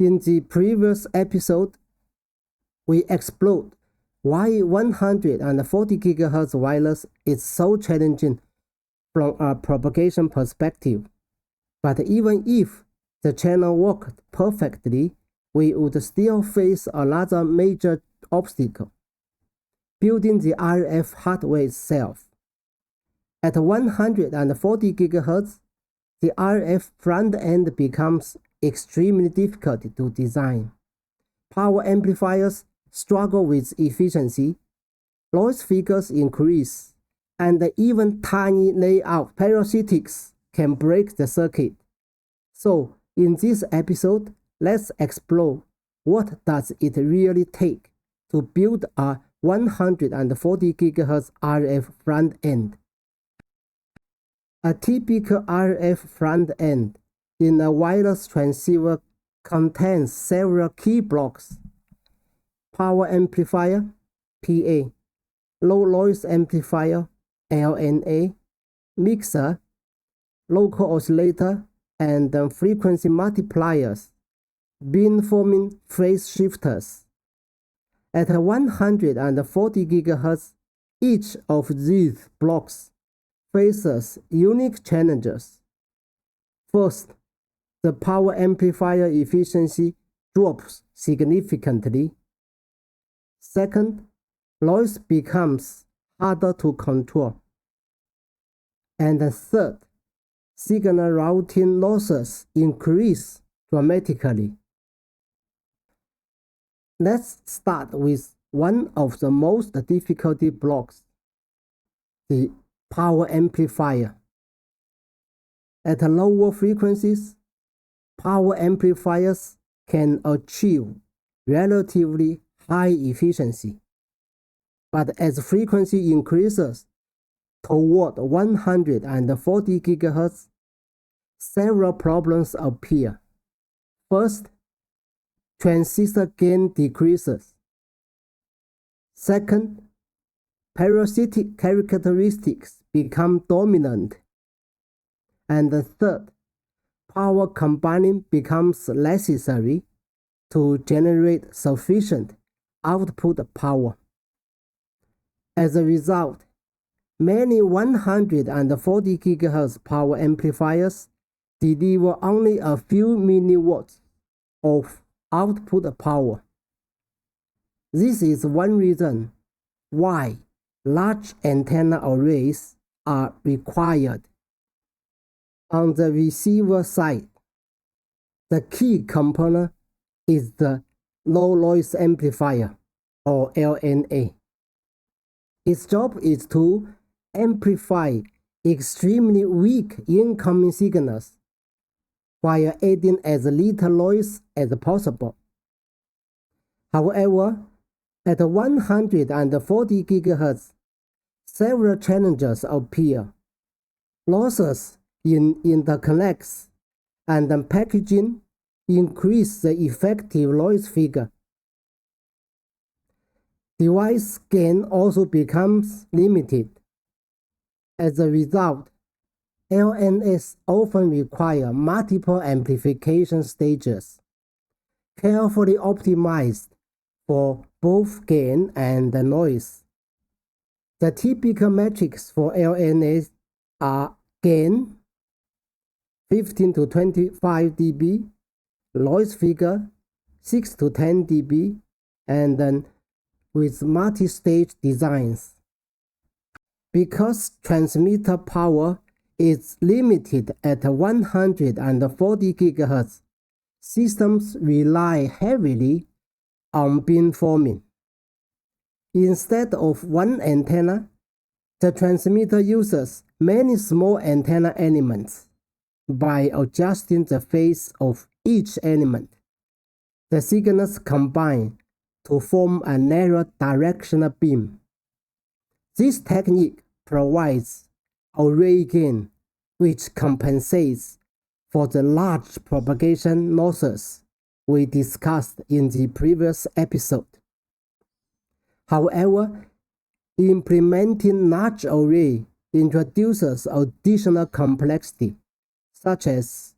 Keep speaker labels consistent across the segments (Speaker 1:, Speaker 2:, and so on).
Speaker 1: In the previous episode, we explored why 140 GHz wireless is so challenging from a propagation perspective. But even if the channel worked perfectly, we would still face another major obstacle: building the RF hardware itself. At 140 GHz, the RF front end becomes extremely difficult to design. Power amplifiers struggle with efficiency, noise figures increase, and even tiny layout parasitics can break the circuit. So, in this episode, let's explore what does it really take to build a 140 GHz RF front end. A typical RF front end in a wireless transceiver contains several key blocks: power amplifier, PA, low noise amplifier, LNA, mixer, local oscillator, and frequency multipliers, beamforming phase shifters. At 140 GHz, each of these blocks faces unique challenges. First, the power amplifier efficiency drops significantly. Second, noise becomes harder to control. And third, signal routing losses increase dramatically. Let's start with one of the most difficult blocks: the power amplifier. At lower frequencies, power amplifiers can achieve relatively high efficiency. But as frequency increases toward 140 GHz, several problems appear. First, transistor gain decreases. Second, parasitic characteristics become dominant. And third, power combining becomes necessary to generate sufficient output power. As a result, many 140 GHz power amplifiers deliver only a few milliwatts of output power. This is one reason why large antenna arrays are required. On the receiver side, the key component is the low noise amplifier, or LNA. Its job is to amplify extremely weak incoming signals while adding as little noise as possible. However, at 140 GHz, several challenges appear. Losses in interconnects and packaging increase the effective noise figure. Device gain also becomes limited. As a result, LNAs often require multiple amplification stages, carefully optimized for both gain and noise. The typical metrics for LNAs are gain 15 to 25 dB, noise figure 6 to 10 dB, and then with multi-stage designs. Because transmitter power is limited at 140 GHz, systems rely heavily on beamforming. Instead of one antenna, the transmitter uses many small antenna elements. By adjusting the phase of each element, the signals combine to form a narrow directional beam. This technique provides array gain, which compensates for the large propagation losses we discussed in the previous episode. However, implementing large array introduces additional complexity, such as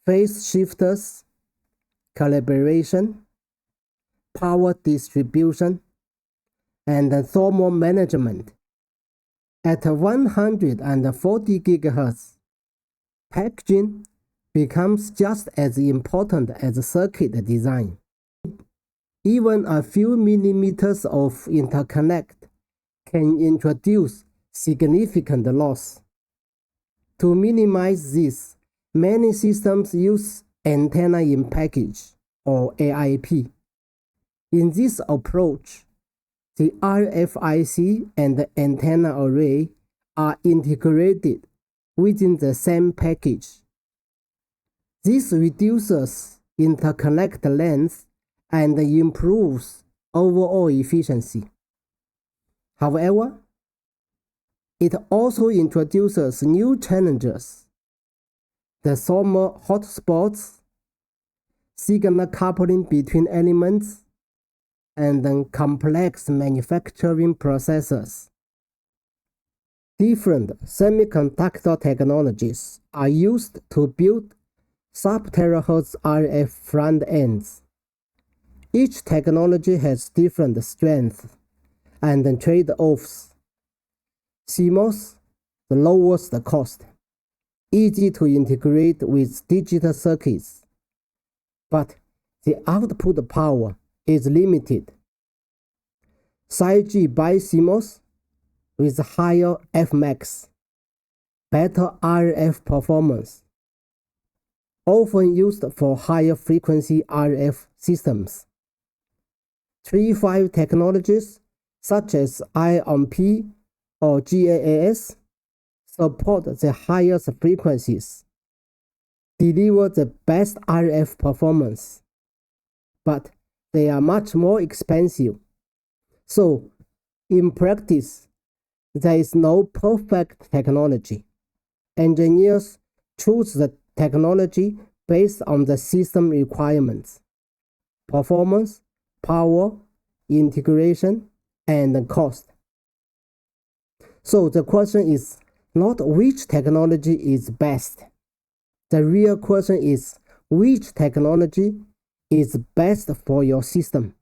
Speaker 1: phase shifters, calibration, power distribution, and thermal management. At 140 GHz, packaging becomes just as important as circuit design. Even a few millimeters of interconnect can introduce significant loss. To minimize this, many systems use antenna in package, or AIP. In this approach, the RFIC and the antenna array are integrated within the same package. This reduces interconnect length and improves overall efficiency. However, it also introduces new challenges: the thermal hotspots, signal coupling between elements, and then complex manufacturing processes. Different semiconductor technologies are used to build sub-THz RF front ends. Each technology has different strengths and trade-offs. CMOS, the lowest cost, easy to integrate with digital circuits, but the output power is limited. SiGe BiCMOS with higher Fmax, better RF performance, often used for higher frequency RF systems. 3.5 technologies such as I&P or GaAs support the highest frequencies, deliver the best RF performance, but they are much more expensive. So, in practice, there is no perfect technology. Engineers choose the technology based on the system requirements: performance, power, integration, and cost. So the question is not which technology is best. The real question is which technology is best for your system.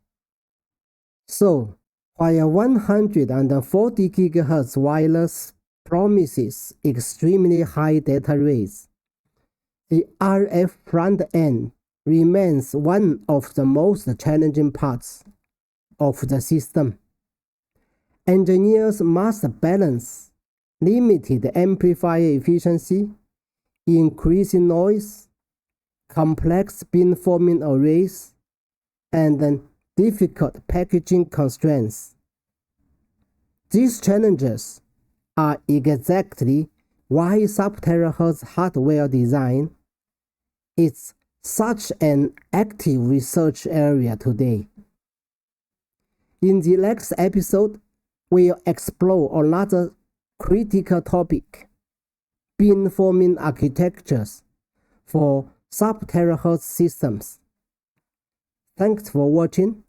Speaker 1: So, while 140 GHz wireless promises extremely high data rates, the RF front end remains one of the most challenging parts of the system. Engineers must balance limited amplifier efficiency, increasing noise, complex beamforming arrays, and difficult packaging constraints. These challenges are exactly why sub-THz hardware design is such an active research area today. In the next episode, we'll explore another critical topic: beamforming architectures for sub-THz systems. Thanks for watching.